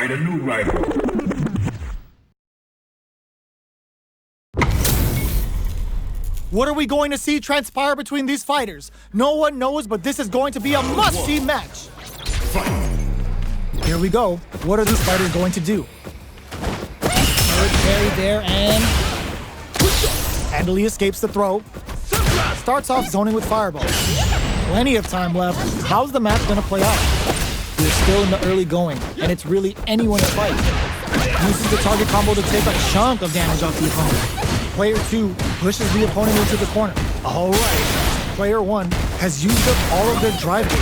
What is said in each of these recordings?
find a new rival. What are we going to see transpire between these fighters? No one knows, but this is going to be a must-see match. Here we go. What are these fighters going to do? Third parry there and handily escapes the throw. Starts off zoning with fireball. Plenty of time left. How's the match going to play out? We're still in the early going, and it's really anyone's fight. Uses the target combo to take a chunk of damage off the opponent. Player 2 pushes the opponent into the corner. All right. Player 1 has used up all of their drive gauge.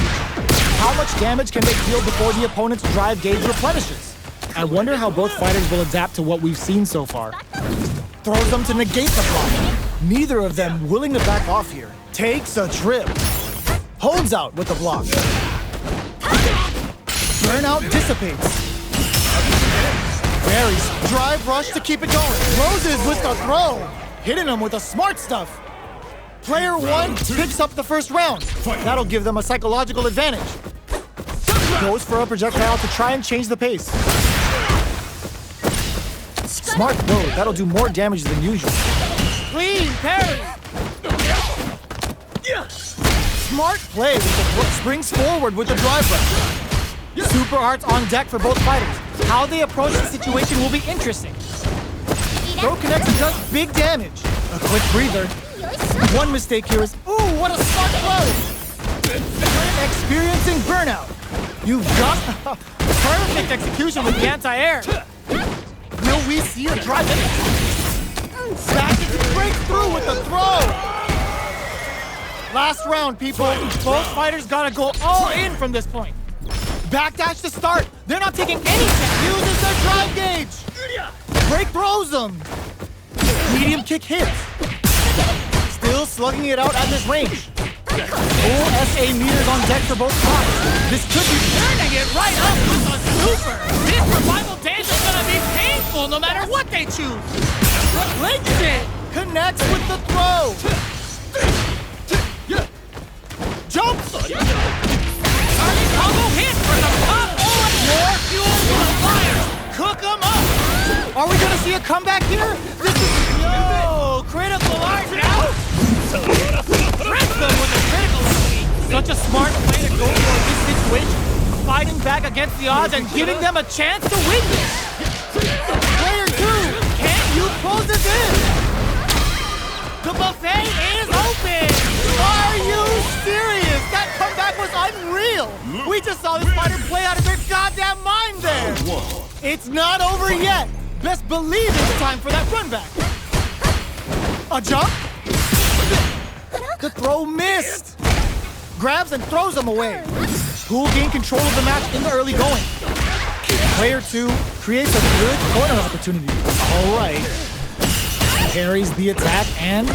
How much damage can they deal before the opponent's drive gauge replenishes? I wonder how both fighters will adapt to what we've seen so far. Throws them to negate the block. Neither of them willing to back off here. Takes a trip. Holds out with the block. Burnout dissipates. Parries. Drive rush to keep it going. Closes with the throw. Hitting him with the smart stuff. Player 1 picks up the first round. That'll give them a psychological advantage. Goes for a projectile to try and change the pace. Smart throw. That'll do more damage than usual. Clean parry. Smart play with the foot. Springs forward with the drive rush. Super hearts on deck for both fighters. How they approach the situation will be interesting. Throw connects and does big damage. A quick breather. One mistake here is, ooh, what a smart throw! Experiencing burnout. You've got perfect execution with the anti-air. Will we see a drive in? Back and breaks through with the throw. Last round, people. Both fighters gotta go all in from this point. Backdash to start. They're not taking any chance. Uses their drive gauge. Break throws them. Medium kick hits. Still slugging it out at this range. Full SA meters on deck for both sides. This could be turning it right up with a super. This revival dance is gonna be painful no matter what they choose. Links it. Connects with the throw. Jumps. Target combo hit for the top. More fuel for the fire. Cook them up. Are we gonna see a comeback here? This is critical art now. Breaks them with a critical ability. Such a smart way to go for this situation. Fighting back against the odds and giving them a chance to win this. Player 2, can you close this in? The buffet is open. Are you serious? That comeback was unreal. We just saw this fighter play out of their goddamn mind there. It's not over yet. Best believe it's time for that run back. A jump? The throw missed. Grabs and throws them away. Who'll gain control of the match in the early going? Player 2 creates a good corner opportunity. All right. Parries the attack and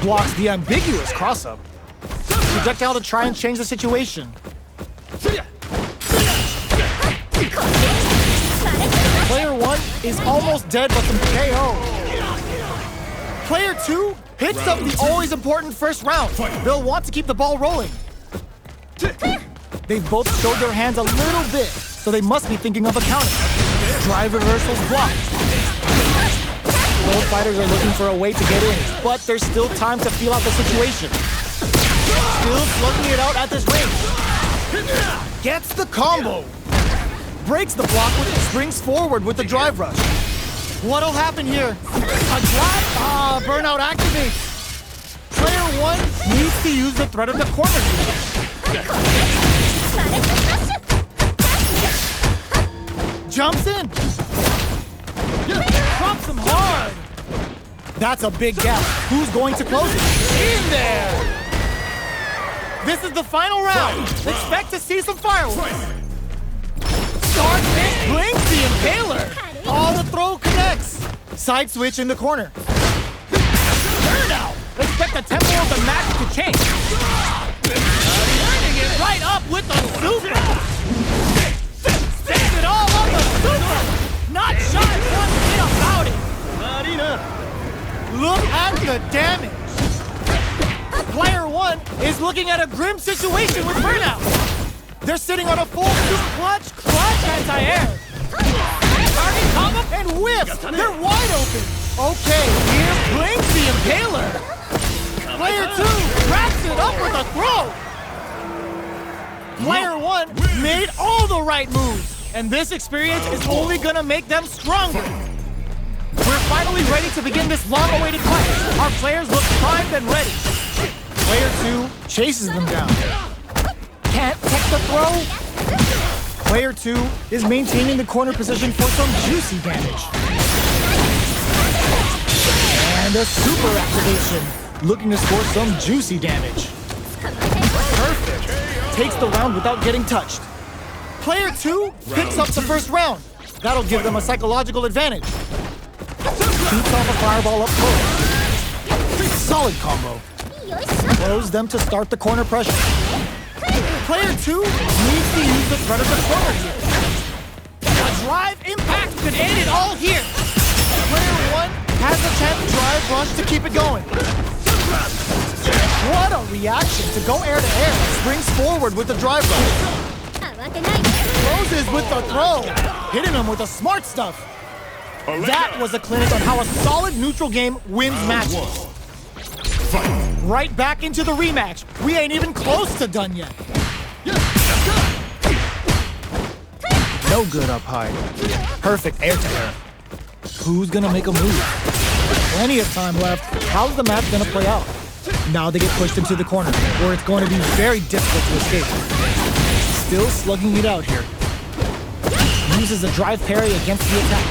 blocks the ambiguous cross-up. Projectile to try and change the situation. Player 1 is almost dead but some KO. Player 2 hits up the always important first round. They'll want to keep the ball rolling. They've both showed their hands a little bit, so they must be thinking of a counter. Drive reversals blocked. Both fighters are looking for a way to get in, but there's still time to feel out the situation. Still slugging it out at this range. Gets the combo. Breaks the block with it, springs forward with the drive rush. What'll happen here? A drive? Burnout activates. Player 1 needs to use the threat of the corner. Jumps in. Drops him hard. That's a big gap. Who's going to close it? In there. This is the final round. Expect to see some fireworks. Starfish blinks the impaler. All the throw connects. Side switch in the corner. Burnout. Expect the tempo of the match to change. Turning it right up with the super. Sends it all on the super. Not shy one bit about it. Look at the damage. Player 1 is He's looking at a grim situation with Burnout. They're sitting on a full clutch anti-air. Target combo and whiffs. They're wide open. Okay, here brings the Impaler. Player 2 wraps it up with a throw. Player 1 made all the right moves, and this experience is only gonna make them stronger. We're finally ready to begin this long-awaited fight. Our players look primed and ready. Player 2 chases them down. Can't tech the throw. Player 2 is maintaining the corner position for some juicy damage. And a super activation, looking to score some juicy damage. Perfect. Takes the round without getting touched. Player 2 picks up the first round. That'll give them a psychological advantage. Shoots off a fireball up close. Solid combo. Throws them to start the corner pressure. Player 2 needs to use the threat of the corner here. A drive impact could end it all here. Player 1 has a chance to drive rush to keep it going. What a reaction to go air to air. Springs forward with the drive rush. Closes with the throw. Hitting him with the smart stuff. That was a clinic on how a solid neutral game wins matches. Right back into the rematch. We ain't even close to done yet. No good up high. Perfect air to air. Who's gonna make a move? Plenty of time left. How's the match gonna play out? Now they get pushed into the corner, where it's going to be very difficult to escape. Still slugging it out here. Uses a drive parry against the attack.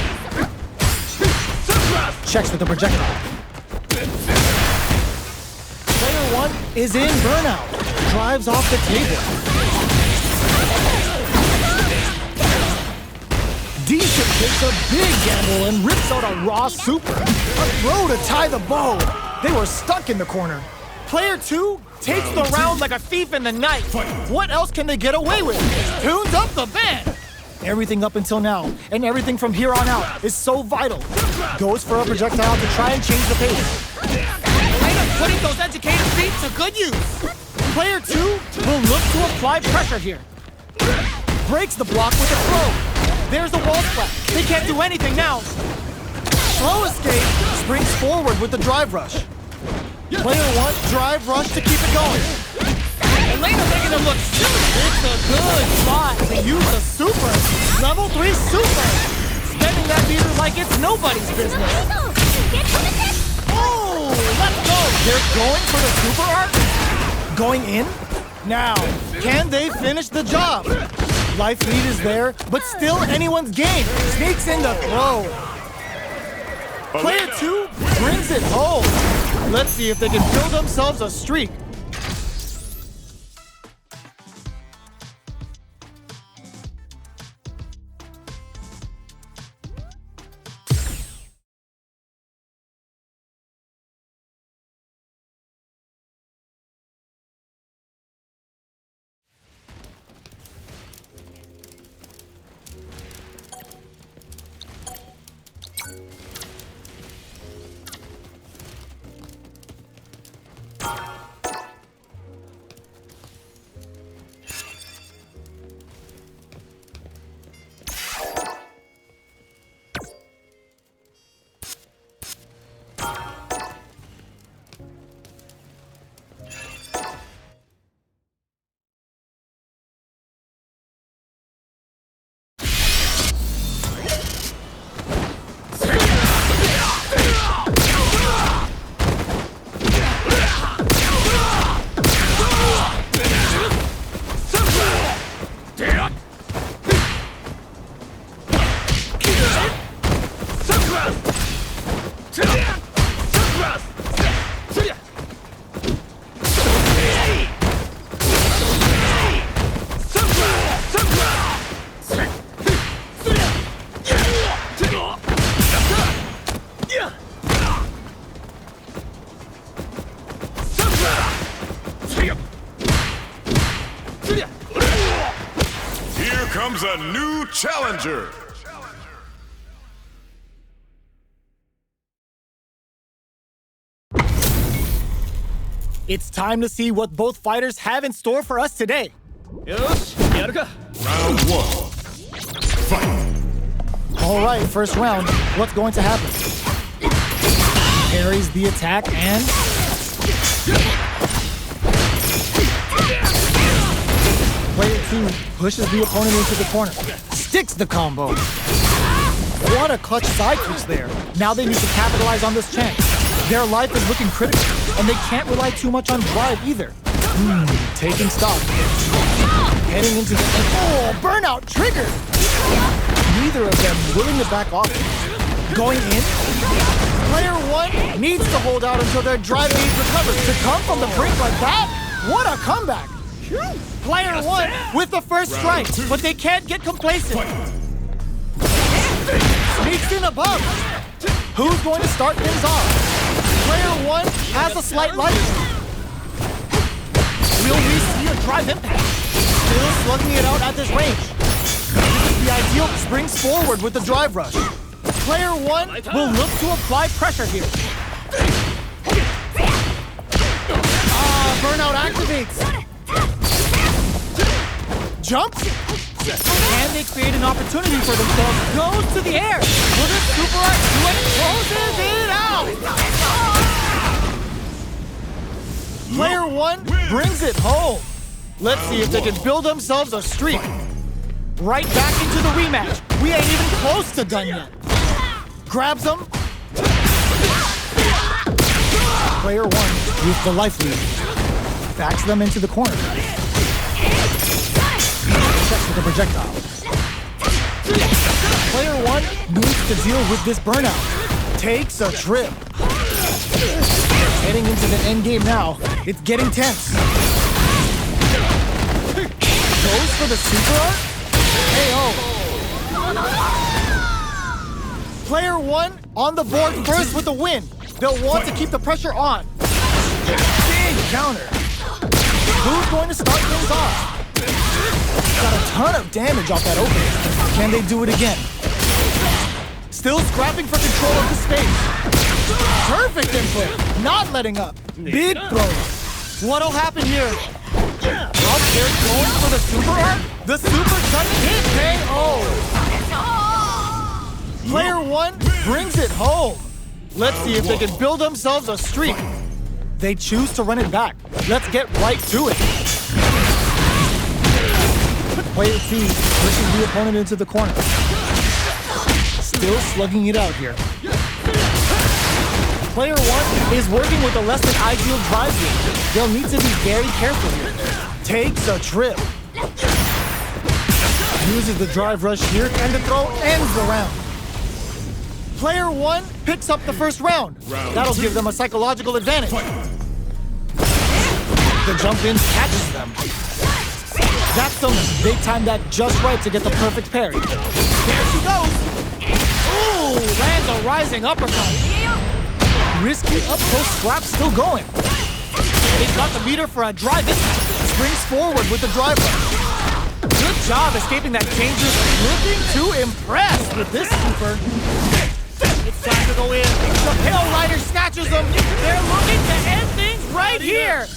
Checks with the projectile. Player 1 is in Burnout. Drives off the table. D-Ship takes a big gamble and rips out a raw super. A throw to tie the bow. They were stuck in the corner. Player 2 takes the round like a thief in the night. What else can they get away with? Tunes up the band. Everything up until now, and everything from here on out, is so vital. Goes for a projectile to try and change the pace. Elena's putting those educated feet to good use. Player 2 will look to apply pressure here. Breaks the block with a throw. There's a wall splat. They can't do anything now. Slow escape, springs forward with the drive rush. Player 1, drive rush to keep it going. Elena making him look silly. It's a good spot to use the super. Level 3 super. Spending that meter like it's nobody's business. Oh, let's go. They're going for the super art? Going in? Now, can they finish the job? Life lead is there, but still anyone's game. Sneaks in the throw. Player 2 brings it home. Let's see if they can build themselves a streak. Comes a new challenger. It's time to see what both fighters have in store for us today. よしやるか Round one. Fight. All right, first round. What's going to happen? Parries the attack and... Player 2 pushes the opponent into the corner. Sticks the combo. What a clutch side switch there. Now they need to capitalize on this chance. Their life is looking critical, and they can't rely too much on drive either. Taking stock. Heading into the... Oh, burnout triggered! Neither of them willing to back off. Going in. Player 1 needs to hold out until their drive gauge recovers. To come from the brink like that? What a comeback! Player 1 with the first strike, but they can't get complacent. Sneaks in above. Who's going to start things off? Player 1 has a slight light. Will we see a drive impact? Still slugging it out at this range. This is the ideal springs forward with the drive rush. Player 1 will look to apply pressure here. Burnout activates. Jumps. And they create an opportunity for themselves. Goes to the air. Will this super art do it? Closes it out. Player 1 brings it home. Let's see if they can build themselves a streak. Right back into the rematch. We ain't even close to done yet. Grabs them. Player 1 with the life lead. Backs them into the corner. Checks with the projectile. Player 1 needs to deal with this burnout. Takes a trip. Heading into the end game now. It's getting tense. Goes for the super art? KO. Player 1 on the board first with the win. They'll want to keep the pressure on. Big counter. Who's going to start things off? Got a ton of damage off that opening. Can they do it again? Still scrapping for control of the space. Perfect input. Not letting up. Big throw. What'll happen here? Up there going for the super art? The super cut hit KO. Player 1 brings it home. Let's see if they can build themselves a streak. They choose to run it back. Let's get right to it. Player 2 pushes the opponent into the corner. Still slugging it out here. Player 1 is working with a less than ideal drive game. They'll need to be very careful here. Takes a trip. Uses the drive rush here, and the throw ends the round. Player 1 picks up the first round. That'll give them a psychological advantage. The jump in catches them. That's some big time that just right to get the perfect parry. There she goes. Ooh, lands a rising uppercut. Risky up close scrap still going. They've got the meter for a drive impact. Springs forward with the drive rush. Good job escaping that danger. Looking to impress with this super. It's time to go in. The Pale Rider snatches them. They're looking to end things right here.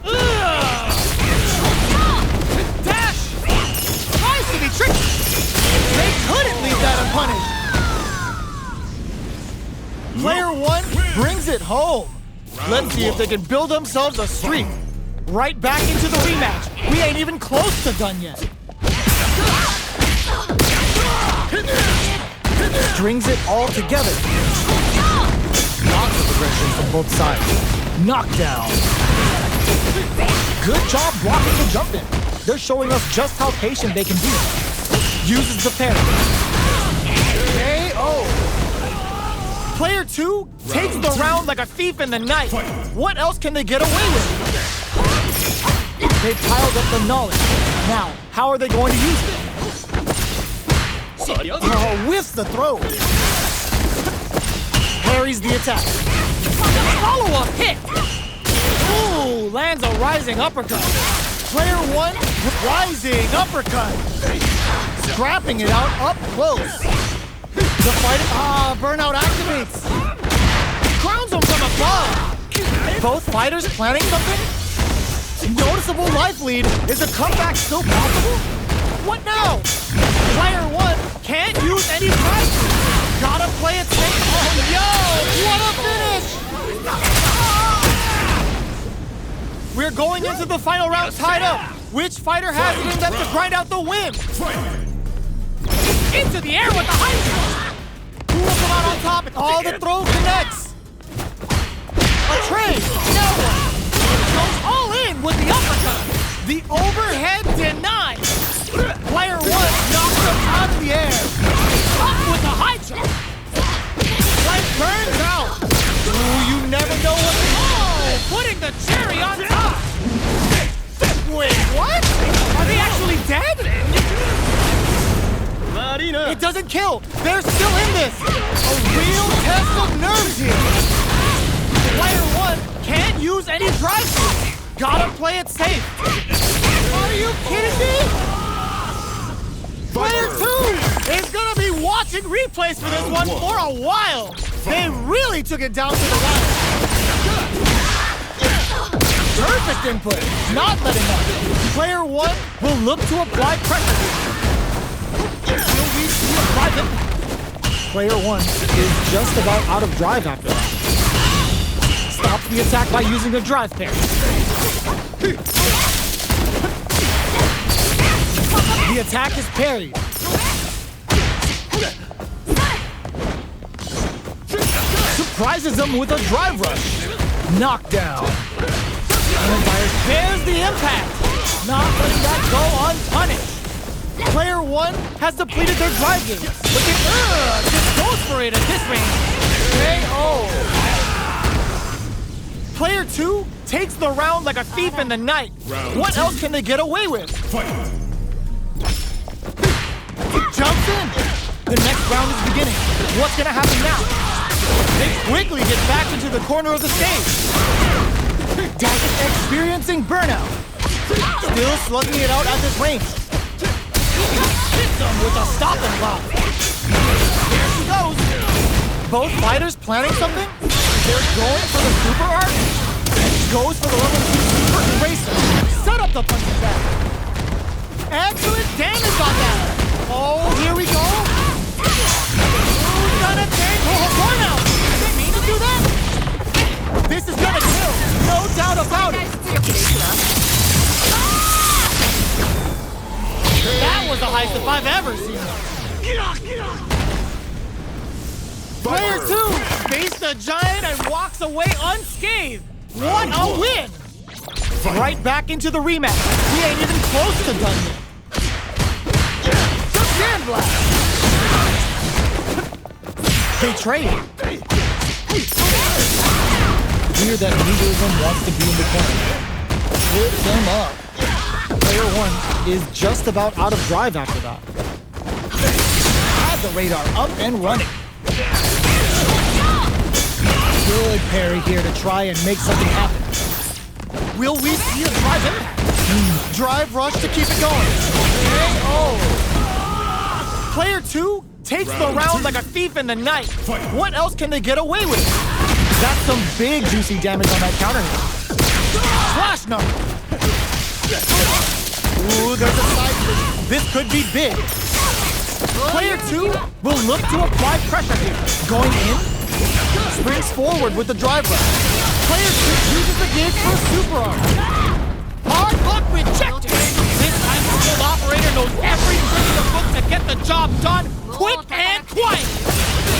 Ugh. Dash! Tries to be tricky. They couldn't leave that unpunished. Player 1 brings it home. Let's see if they can build themselves a streak. Right back into the rematch. We ain't even close to done yet. Strings it all together. Lots of aggression from both sides. Knockdown. Good job blocking the jump in. They're showing us just how patient they can be. Uses the parry. KO. Player 2 takes the round like a thief in the night. What else can they get away with? They piled up the knowledge. Now, how are they going to use it? Oh, whiffs the throw. Parries the attack. Follow-up hit. Ooh, lands a rising uppercut. Player 1, rising uppercut. Scrapping it out up close. The fight, burnout activates. Crowns him from above. Both fighters planning something? Noticeable life lead. Is a comeback still possible? What now? Player 1 can't use any drive. Gotta play it safe. Oh, yo! What a finish! We're going into the final round tied up. Which fighter has it in them to grind out the win? Into the air with the high throw. Who will come out on top? All the throw connects. A trade. Now one. Goes all in with the uppercut. The overhead denied. Player 1 knocks him out of the air. Up with the high jump. Life burns out. Ooh, you never know what to do. Putting the cherry on top. Wait, what? Are they actually dead? Marina. It doesn't kill. They're still in this. A real test of nerves here. Player 1 can't use any drive-thru. Gotta play it safe. Are you kidding me? Player 2 is gonna be watching replays for this one for a while. They really took it down to the line. Perfect input. Not letting up. Player 1 will look to apply pressure. Will we see a drive impact? Player 1 is just about out of drive after that. Stops the attack by using a drive pair. The attack is parried. Surprises him with a drive rush. Knockdown. Vampire spares the impact. Not letting that go unpunished. Player 1 has depleted their drive game. But they just goes for it at this range. KO. Player 2 takes the round like a thief in the night. What else can they get away with? He jumps in. The next round is beginning. What's gonna happen now? They quickly get back into the corner of the stage. Daggett experiencing burnout. Still slugging it out at this range. Hits him with a stop and block. There she goes. Both fighters planning something? They're going for the super art. Goes for the level 2 super eraser. Set up the punch attack. Excellent damage on that. Oh, here we go. Who's gonna take burnout? Did they mean to do that? This is gonna kill. No doubt about it. That was the highest I've ever seen. Player 2 faced the giant and walks away unscathed. What a win! Right back into the rematch. We ain't even close to done yet. The sand blast. They trade. Weird that neither of them wants to be in the corner. Split them up. Player 1 is just about out of drive after that. Had the radar up and running. Good parry here to try and make something happen. Will we see a drive impact? Drive rush to keep it going. KO. Player 2 takes the round like a thief in the night. What else can they get away with? That's some big juicy damage on that counter hit. Slash number. Ooh, there's a side switch. This could be big. Player 2 will look to apply pressure here. Going in. Springs forward with the drive rush. Player 2 uses the gauge for a super arm. Hard luck rejected. This time the skilled operator knows every trick in the book to get the job done quick and quiet.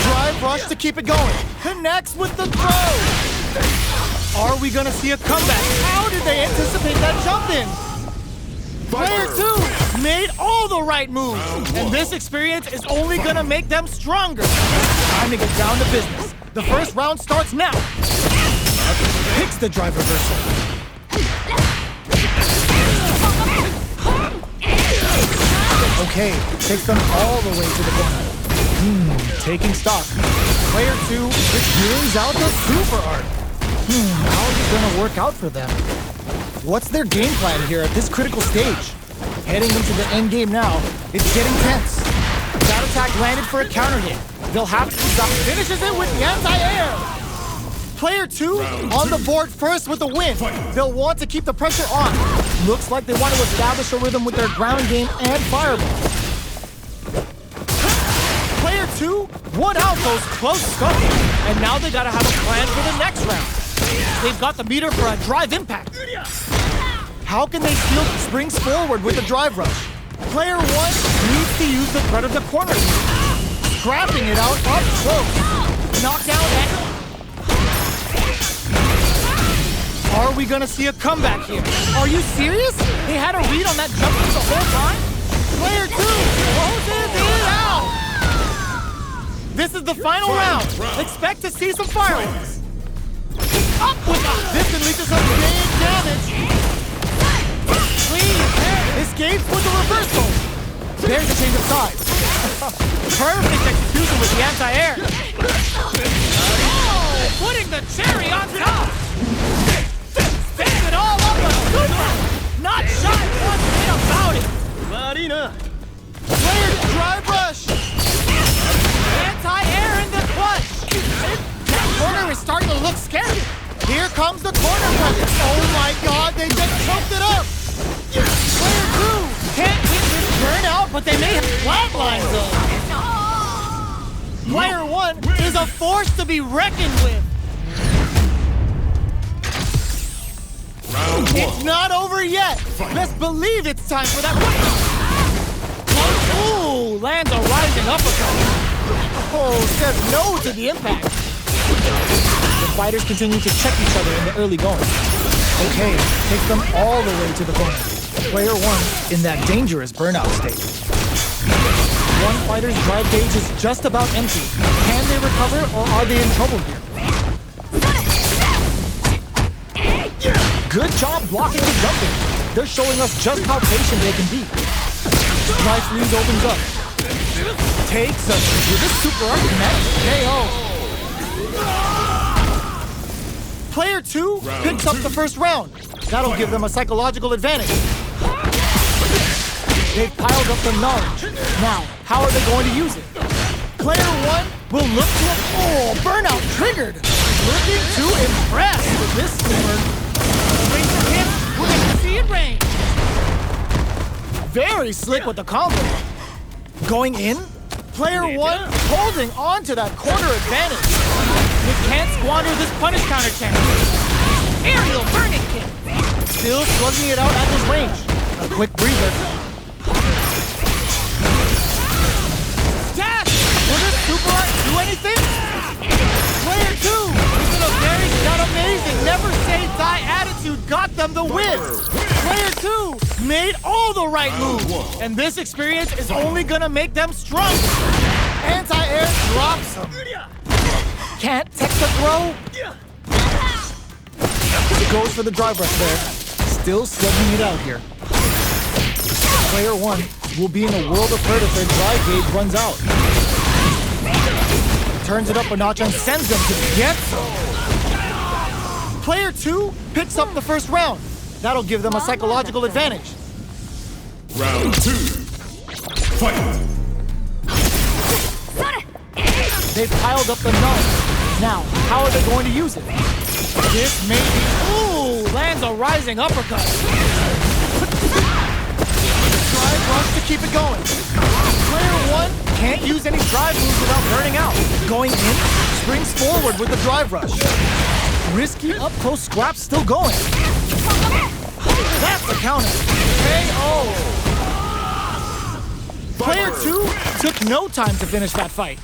Drive rush to keep it going. Connects with the throw. Are we gonna see a comeback? How did they anticipate that jump in? Player 2 made all the right moves. And this experience is only gonna make them stronger. Time to get down to business. The first round starts now. Picks the drive reversal. Okay, takes them all the way to the corner. Taking stock. Player 2 just brings out the super art. How is it gonna work out for them? What's their game plan here at this critical stage? Heading into the end game now. It's getting tense. That attack landed for a counter hit. They'll have to stop. Finishes it with the anti-air. Player 2 on the board first with the win. They'll want to keep the pressure on. Looks like they want to establish a rhythm with their ground game and fireball. Player 2 won out those close scuffles, and now they gotta have a plan for the next round. They've got the meter for a drive impact. How can they steal springs forward with the drive rush? Player 1 needs to use the threat of the corner, scrapping it out up close. Knockdown and... Are we gonna see a comeback here? Are you serious? They had a read on that jump the whole time? Player 2 closes it out! This is the final round. Expect to see some fireworks. Up with us! This can lead to some big damage. Please, escape with the reversal. There's a change of sides. Perfect execution with the anti-air. Oh, putting the cherry on top. Fix it all up a super. Not shy one bit about it. Marina. Player drive rush. Anti-air in the clutch. That corner is starting to look scary. Here comes the corner pressure. Oh my god, they just choked it up. Player 2 can't win this burnout, but they may have flatlines though. Player 1 is a force to be reckoned with. Round 1. It's not over yet. Best believe it's time for that one. Ooh, lands a rising uppercut. Oh, says no to the impact. The fighters continue to check each other in the early going. Okay, take them all the way to the corner. Player 1 in that dangerous burnout state. One fighter's drive gauge is just about empty. Can they recover or are they in trouble here? Good job blocking and jumping. They're showing us just how patient they can be. Nice lead opens up. Takes us with a super arctic KO. Player 2 picks up the first round. That'll give them a psychological advantage. They've piled up the knowledge. Now, how are they going to use it? Player 1 will look to burnout triggered. Looking to impress with this super. Brings the hit. We're going to see it rain. Very slick with the combo. Going in, player 1 holding on to that corner advantage. They can't squander this punish counter chance. Aerial burning kick. Still slugging it out at this range. A quick breather. Dash! Will this super art do anything? Player 2 is a very not amazing, never say die attitude got them the win. Player 2 made all the right moves, and this experience is only gonna make them stronger. Anti-air drops them. Can't tech the throw. Goes for the drive rush there. Still slugging it out here. Player 1 will be in a world of hurt if their drive gauge runs out. Turns it up a notch and sends them to get some. Player 2 picks up the first round. That'll give them a psychological advantage. Round 2. Fight. They've piled up the knowledge. Now, how are they going to use it? This may be... Ooh, lands a rising uppercut. Drive rush to keep it going. Player 1 can't use any drive moves without burning out. Going in, springs forward with the drive rush. Risky up-close scraps still going. That's the counter. KO. Player 2 took no time to finish that fight.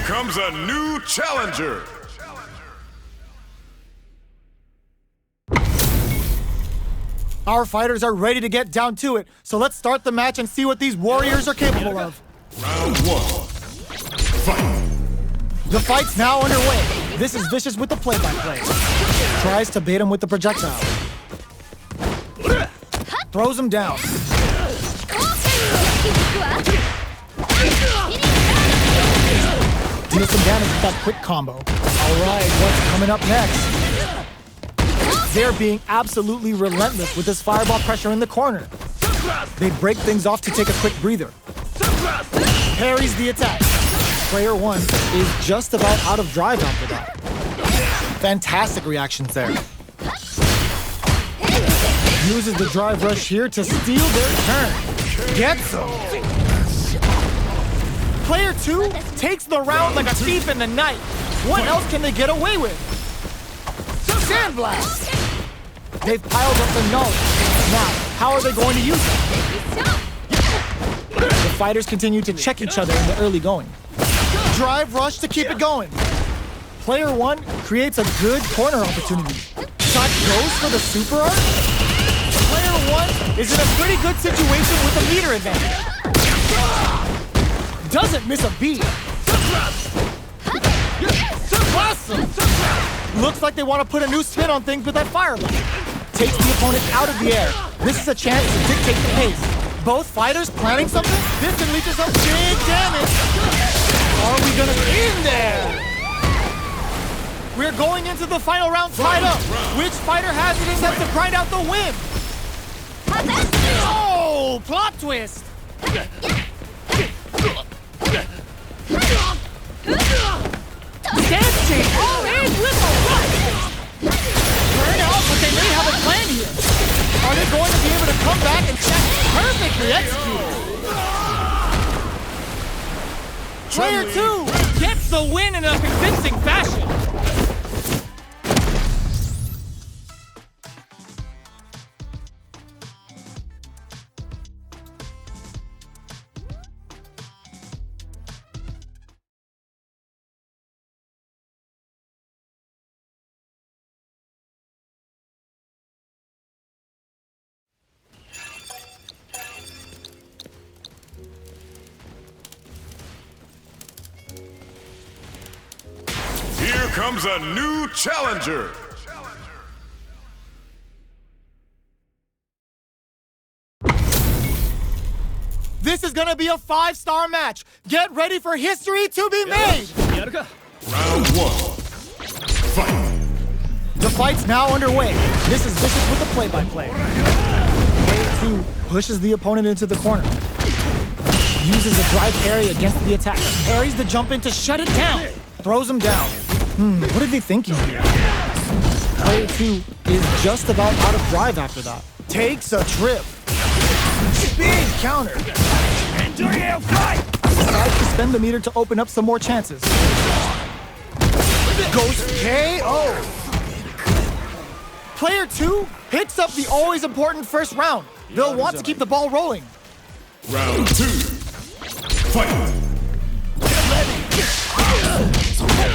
comes a new challenger. Our fighters are ready to get down to it, so let's start the match and see what these warriors are capable of. Round 1. Fight. The fight's now underway. This is Vicious with the play-by-play. Tries to bait him with the projectile. Throws him down. Deals some damage with that quick combo. All right, what's coming up next? They're being absolutely relentless with this fireball pressure in the corner. They break things off to take a quick breather. Parries the attack. Player 1 is just about out of drive after that. Fantastic reactions there. Uses the drive rush here to steal their turn. Gets them. Player 2 takes the round like a thief in the night. What else can they get away with? Sandblast! They've piled up the knowledge. Now, how are they going to use it? The fighters continue to check each other in the early going. Drive rush to keep it going. Player 1 creates a good corner opportunity. Shot goes for the super art. Player 1 is in a pretty good situation with a meter advantage. Doesn't miss a beat. Awesome! Looks like they want to put a new spin on things with that fireball. Takes the opponent out of the air. This is a chance to dictate the pace. Both fighters planning something? This can lead to some big damage. Are we gonna in there? We're going into the final round tied up. Which fighter has it in them to grind out the win? Oh, plot twist! Dance change all in with a rush! Burn out, but they may have a plan here. Are they going to be able to come back and check perfectly executed? Player 2 gets the win in a convincing fashion. Here comes a new challenger. This is gonna be a 5-star match. Get ready for history to be made. やるか Round 1. Fight. The fight's now underway. This is Vicious with the play-by-play. Player 2 pushes the opponent into the corner. Uses a drive parry against the attack. Parries the jump in to shut it down. Throws him down. What are they thinking here? Player 2 is just about out of drive after that. Takes a trip. Big counter. Decides to spend the meter to open up some more chances. Goes KO. Player 2 picks up the always important first round. They'll want to keep the ball rolling. Round 2. Fight.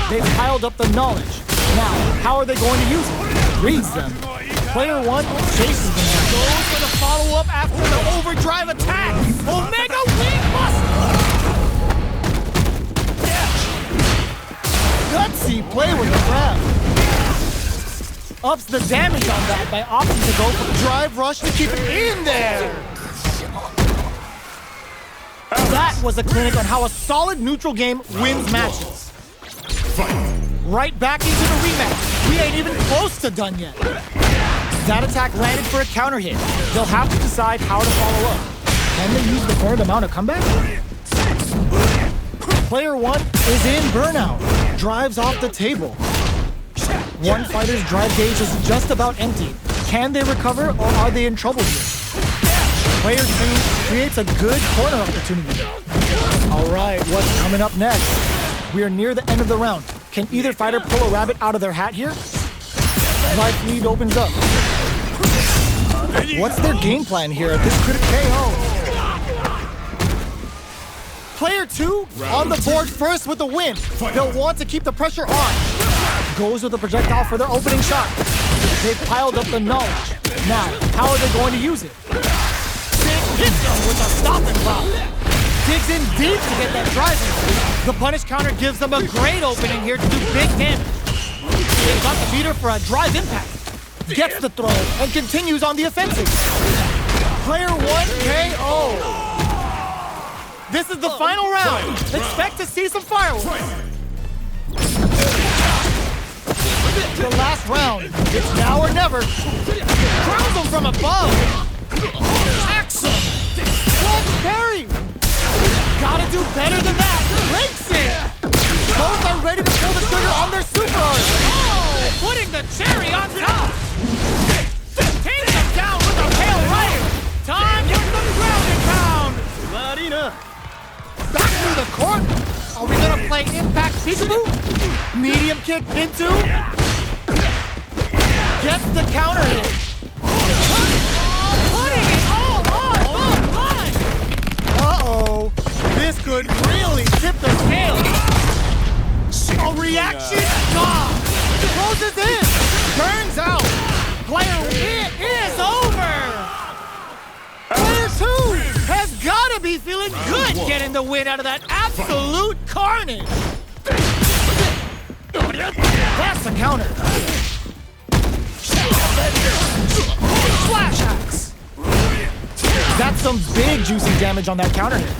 They've piled up the knowledge. Now, how are they going to use it? Reads them. Player 1 chases them down. Goes for the follow-up after the overdrive attack. Omega Wing Buster! Gutsy play with the grab. Ups the damage on that by opting to go for the drive rush to keep it in there. That was a clinic on how a solid neutral game wins matches. Fight. Right back into the rematch. We ain't even close to done yet. That attack landed for a counter hit. They'll have to decide how to follow up. Can they use the current amount of comeback? Player 1 is in burnout. Drives off the table. One fighter's drive gauge is just about empty. Can they recover or are they in trouble here? Player 2 creates a good corner opportunity. All right, what's coming up next? We are near the end of the round. Can either fighter pull a rabbit out of their hat here? Life lead opens up. What's their game plan here at this critical KO? Player 2 on the board first with the win. They'll want to keep the pressure on. Goes with a projectile for their opening shot. They've piled up the knowledge. Now, how are they going to use it? Sid hits them with a stopping block. Digs in deep to get that driving. The punish counter gives them a great opening here to do big damage. They've got the meter for a drive impact. Gets the throw and continues on the offensive. Player 1 KO. This is the final round. Expect to see some fireworks. The last round. It's now or never. Crowns them from above. Axel. What parry? Gotta do better than that. Breaks it. Both are ready to pull the trigger on their super art. Oh, putting the cherry on top. Takes him down with a pale right. Time for the ground and pound. Marina. Back through the court. Are we gonna play impact peekaboo? Medium kick into. Gets the counter hit. Putting it all on the line. Uh-oh. This could really tip the scale. A reaction? God. Closes in. Turns out. Player, it is over. Player 2 has got to be feeling good getting the win out of that absolute carnage. That's the counter. Flash axe. That's some big juicy damage on that counter hit.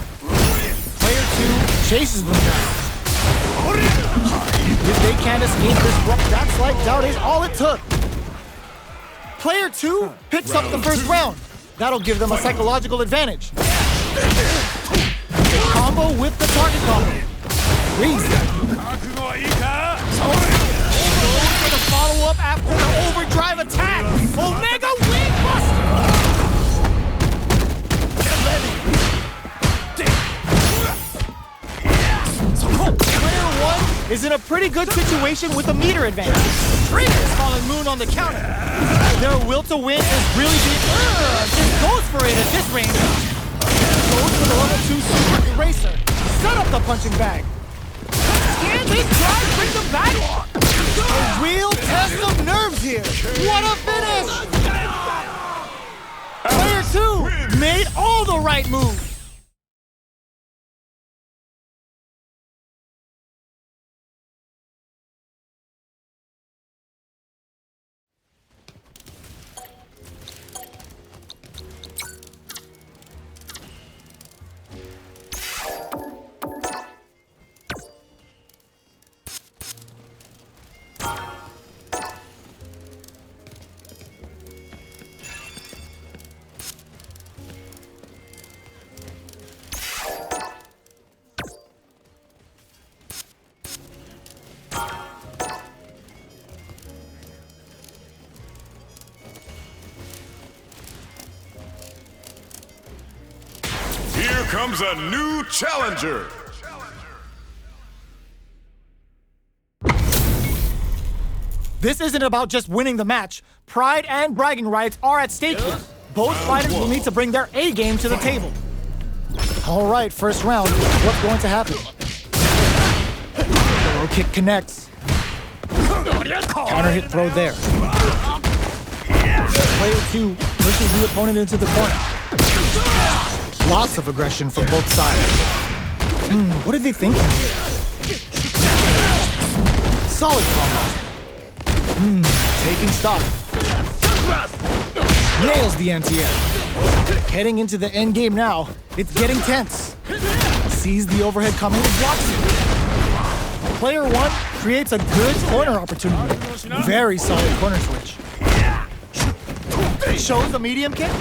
Player 2 chases them down. If they can't escape this rough, that slight doubt is all it took. Player 2 picks up the first round. That'll give them a psychological advantage. Combo with the target combo. Reset. Goes for the follow-up after the overdrive attack. Omega Wing Buster. Player 1 is in a pretty good situation with a meter advantage. Triggers Fallen Moon on the counter. Their will to win is really deep. Just goes for it at this range. Goes for the level 2 super eraser. Set up the punching bag. Can this drive bring them back? A real test of nerves here. What a finish! Player 2 made all the right moves. Here comes a new challenger. This isn't about just winning the match. Pride and bragging rights are at stake here. Both fighters will need to bring their A game to the table. All right, first round. What's going to happen? Low kick connects. Counter hit throw there. Player 2 pushes the opponent into the corner. Lots of aggression from both sides. What are they thinking here? Solid combo. Taking stock. Nails the NTF. Heading into the end game now. It's getting tense. Sees the overhead coming and blocks it. Player 1 creates a good corner opportunity. Very solid corner switch. Shows the medium kick.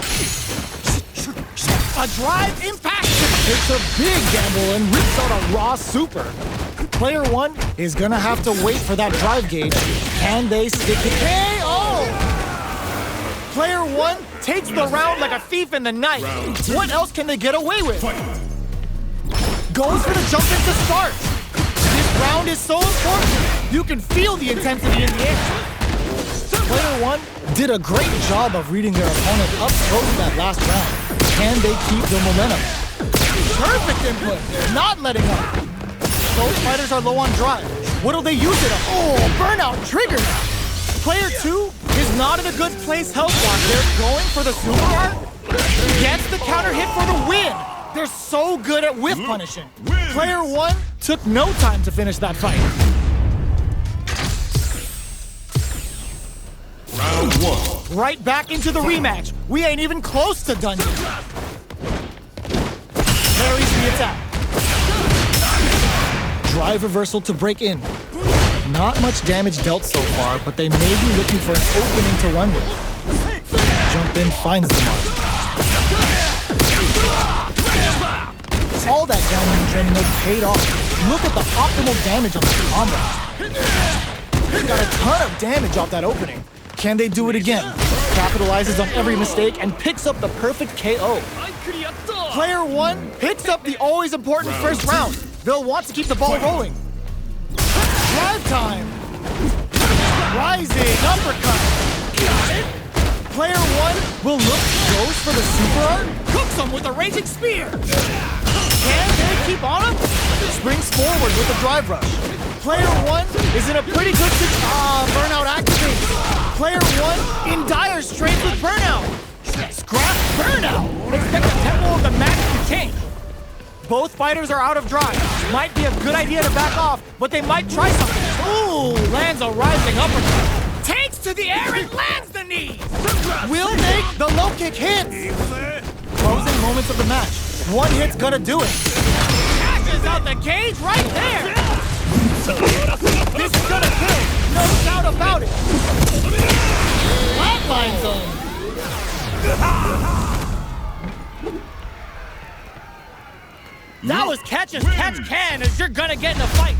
A drive impact. It's a big gamble and rips out a raw super. Player 1 is gonna have to wait for that drive gauge. Can they stick it? KO! Player 1 takes the round like a thief in the night. What else can they get away with? Goes for the jump in to start. This round is so important. You can feel the intensity in the air. Player 1 did a great job of reading their opponent up close that last round. Can they keep the momentum? Perfect input. Not letting up. Both fighters are low on drive. What'll they use it on? Oh, burnout triggered. Player 2 is not in a good place health-wise. They're going for the super art. Gets the counter hit for the win. They're so good at whiff punishing. Player 1 took no time to finish that fight. Round 1. Right back into the rematch. We ain't even close to done yet. Parries the attack. Drive reversal to break in. Not much damage dealt so far, but they may be looking for an opening to run with. Jump in finds the mark. All that downwind training has paid off. Look at the optimal damage on this combo. They got a ton of damage off that opening. Can they do it again? Capitalizes on every mistake and picks up the perfect KO. Player 1 picks up the always important first round. They'll want to keep the ball rolling. Drive time. Rising uppercut. Player 1 will look goes for the super art. Cooks him with a raging spear. Can they keep on him? Springs forward with a drive rush. Player 1 is in a pretty good situation. Burnout activates. Player 1 in dire straits with burnout. Scrap burnout. Expect the tempo of the match to change. Both fighters are out of drive. Might be a good idea to back off, but they might try something. Ooh, lands a rising uppercut. Takes to the air and lands the knee. Will they? The low kick hits. Closing moments of the match. One hit's gonna do it. Cashes out the cage right there. This is gonna kill. No doubt about it. Flatline zone. That was catch as catch can, as you're gonna get in a fight.